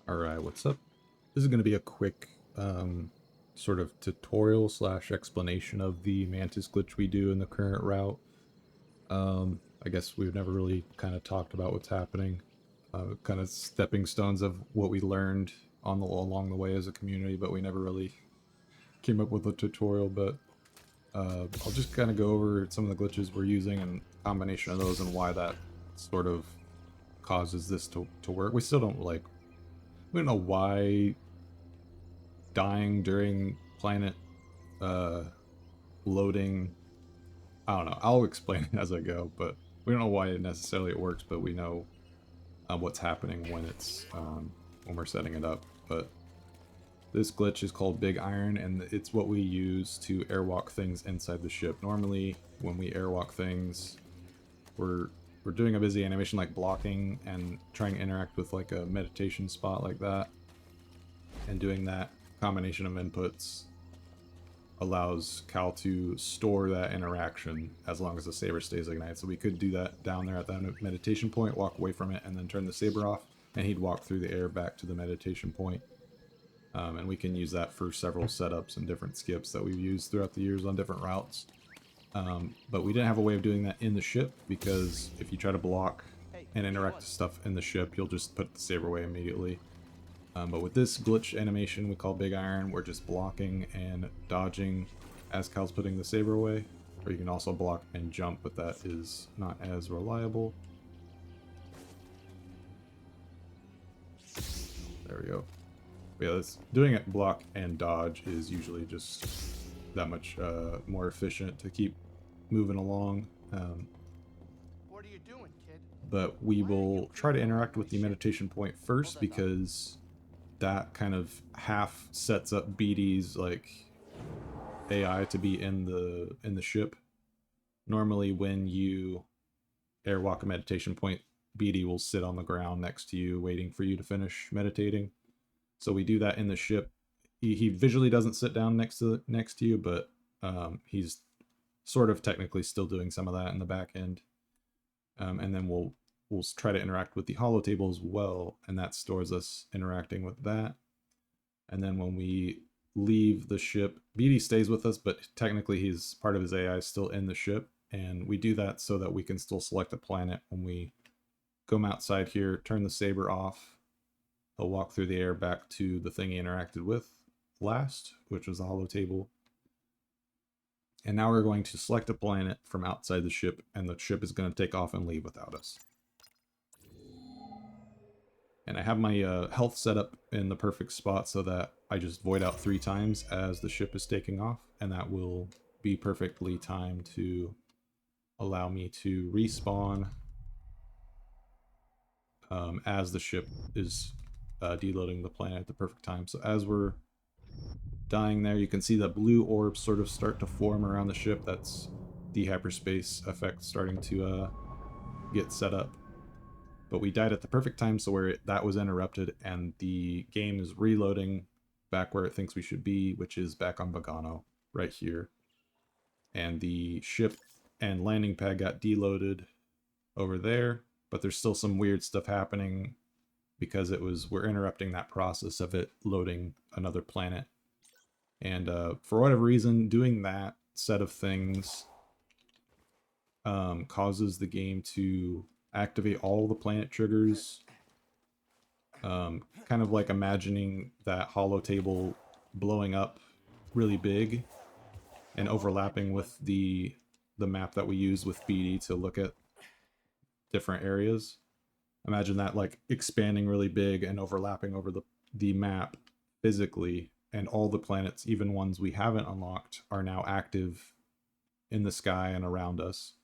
Alright, what's up? This is going to be a quick sort of tutorial slash explanation of the Mantis glitch we do in the current route. I guess we've never really kind of talked about what's happening. Kind of stepping stones of what we learned along the way as a community, but we never really came up with a tutorial. But I'll just kind of go over some of the glitches we're using and combination of those and why that sort of causes this to work. We still don't we don't know why dying during planet uh, loading. I don't know. I'll explain it as I go, but we don't know why it necessarily it works, but we know what's happening when it's when we're setting it up. But this glitch is called Big Iron, and it's what we use to airwalk things inside the ship. Normally, when we airwalk things, we're we're doing a busy animation like blocking and trying to interact with like a meditation spot like that, and doing that combination of inputs allows Cal to store that interaction as long as the saber stays ignited. So we could do that down there at that meditation point, walk away from it, and then turn the saber off, and he'd walk through the air back to the meditation point. And we can use that for several setups and different skips that we've used throughout the years on different routes. But we didn't have a way of doing that in the ship, because if you try to block and interact with stuff in the ship, you'll just put the saber away immediately. But with this glitch animation we call Big Iron, we're just blocking and dodging as Cal's putting the saber away. Or you can also block and jump, but that is not as reliable. There we go. But yeah, doing it block and dodge is usually just that much more efficient to keep moving along. What are you doing, kid? But we will try to interact with the meditation point first, because that kind of half sets up BD's like AI to be in the ship. Normally when you airwalk a meditation point, BD will sit on the ground next to you waiting for you to finish meditating. So we do that in the ship. He visually doesn't sit down next to you, but he's sort of technically still doing some of that in the back end. And then we'll try to interact with the holo table as well, and that stores us interacting with that. And then when we leave the ship, BD stays with us, but technically he's part of his AI is still in the ship, and we do that so that we can still select a planet. When we come outside here, turn the saber off, he'll walk through the air back to the thing he interacted with last, which was the holo table. And now we're going to select a planet from outside the ship, and the ship is going to take off and leave without us. And I have my health set up in the perfect spot so that I just void out 3 times as the ship is taking off, and that will be perfectly timed to allow me to respawn as the ship is deloading the planet at the perfect time. So as we're dying there, you can see the blue orbs sort of start to form around the ship. That's the hyperspace effect starting to get set up. But we died at the perfect time, so where that was interrupted, and the game is reloading back where it thinks we should be, which is back on Bogano, right here. And the ship and landing pad got deloaded over there, but there's still some weird stuff happening because we're interrupting that process of it loading another planet. And for whatever reason, doing that set of things causes the game to activate all the planet triggers. Kind of like imagining that holo table blowing up really big and overlapping with the map that we use with BD to look at different areas. Imagine that like expanding really big and overlapping over the map physically, and all the planets, even ones we haven't unlocked, are now active in the sky and around us.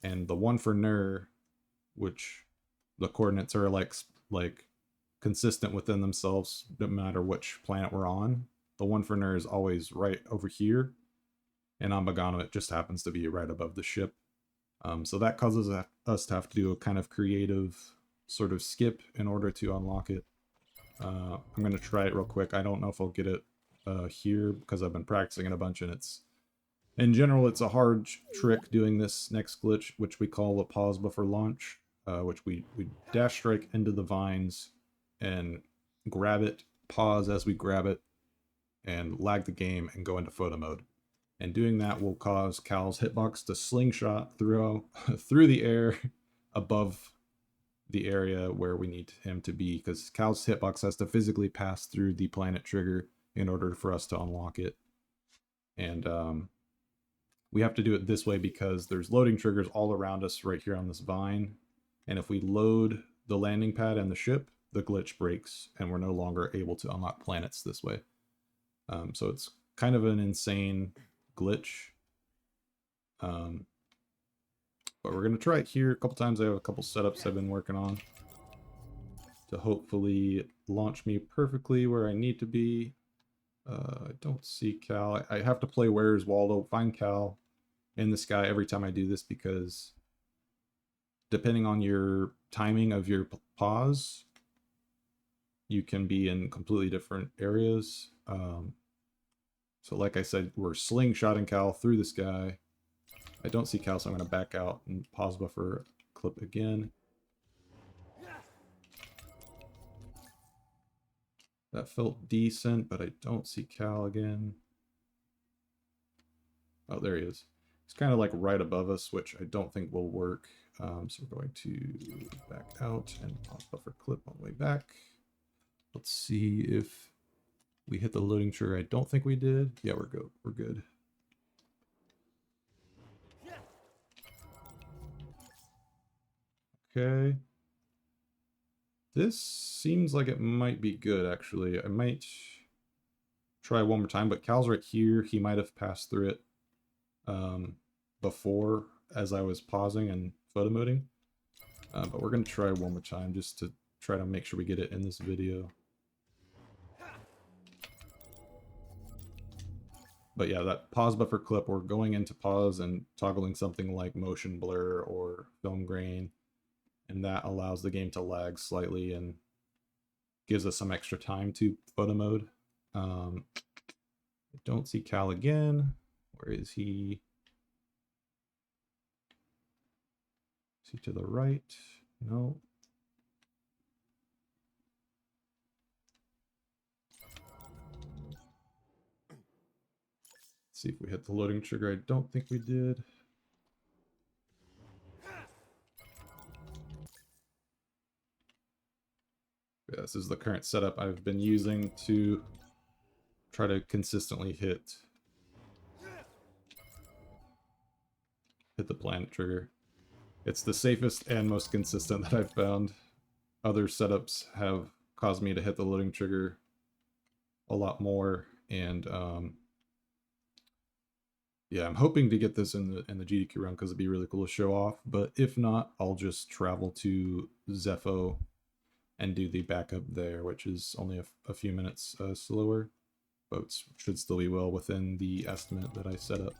And the one for Nur, which the coordinates are like consistent within themselves no matter which planet we're on. The one for Nur is always right over here, and on Bogano it just happens to be right above the ship. So that causes us to have to do a kind of creative sort of skip in order to unlock it. I'm going to try it real quick. I don't know if I'll get it here because I've been practicing it a bunch, and in general, it's a hard trick doing this next glitch, which we call a pause before launch, which we dash strike into the vines, and grab it, pause as we grab it, and lag the game and go into photo mode. And doing that will cause Cal's hitbox to slingshot through through the air above the area where we need him to be, because Cal's hitbox has to physically pass through the planet trigger in order for us to unlock it. And we have to do it this way because there's loading triggers all around us right here on this vine. And if we load the landing pad and the ship, the glitch breaks and we're no longer able to unlock planets this way. So it's kind of an insane glitch. But we're going to try it here a couple times. I have a couple setups I've been working on to hopefully launch me perfectly where I need to be. I don't see Cal. I have to play Where's Waldo, find Cal in the sky every time I do this, because depending on your timing of your pause, you can be in completely different areas. So like I said, we're slingshotting Cal through the sky. I don't see Cal, so I'm going to back out and pause buffer clip again. That felt decent, but I don't see Cal again. Oh, there he is. He's kind of like right above us, which I don't think will work. So we're going to back out and pause buffer clip on the way back. Let's see if we hit the loading trigger. I don't think we did. Yeah, we're good. We're good. Okay. This seems like it might be good, actually. I might try one more time, but Cal's right here. He might have passed through it before as I was pausing and photo moding. But we're going to try one more time just to try to make sure we get it in this video. But yeah, that pause buffer clip, we're going into pause and toggling something like motion blur or film grain, and that allows the game to lag slightly and gives us some extra time to photo mode. I don't see Cal again. Where is he? Is he to the right? No. Let's see if we hit the loading trigger. I don't think we did. Yeah, this is the current setup I've been using to try to consistently hit the planet trigger. It's the safest and most consistent that I've found. Other setups have caused me to hit the loading trigger a lot more, and yeah, I'm hoping to get this in the GDQ run because it'd be really cool to show off. But if not, I'll just travel to JFO and do the backup there, which is only a few minutes slower, but should still be well within the estimate that I set up.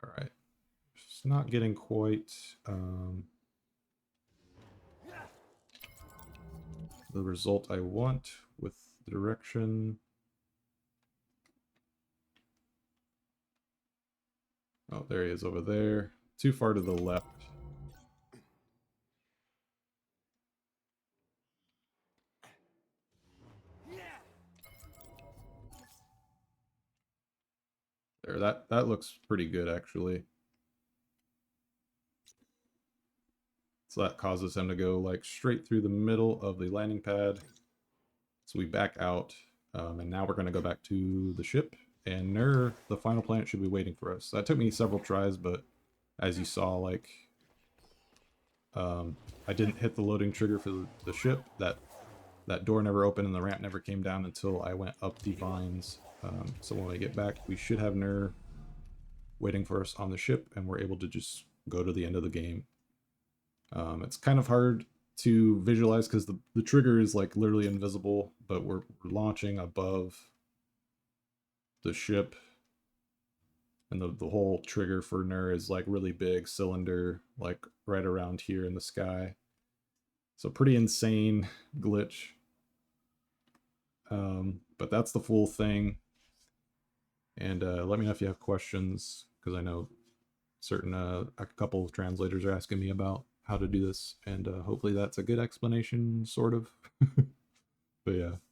All right, it's not getting quite the result I want with the direction. Oh, there he is over there. Too far to the left. There, that looks pretty good, actually. So that causes him to go like straight through the middle of the landing pad. So we back out, and now we're going to go back to the ship, and Nur, the final planet, should be waiting for us. That took me several tries, but as you saw, like, I didn't hit the loading trigger for the ship. That door never opened and the ramp never came down until I went up the vines. So when we get back, we should have Nur waiting for us on the ship, and we're able to just go to the end of the game. It's kind of hard to visualize because the trigger is like literally invisible, but we're launching above the ship, and the whole trigger for Nur is like really big cylinder, like right around here in the sky. So pretty insane glitch. But that's the full thing. And let me know if you have questions, because I know a couple of translators are asking me about how to do this, and hopefully that's a good explanation, sort of. But yeah.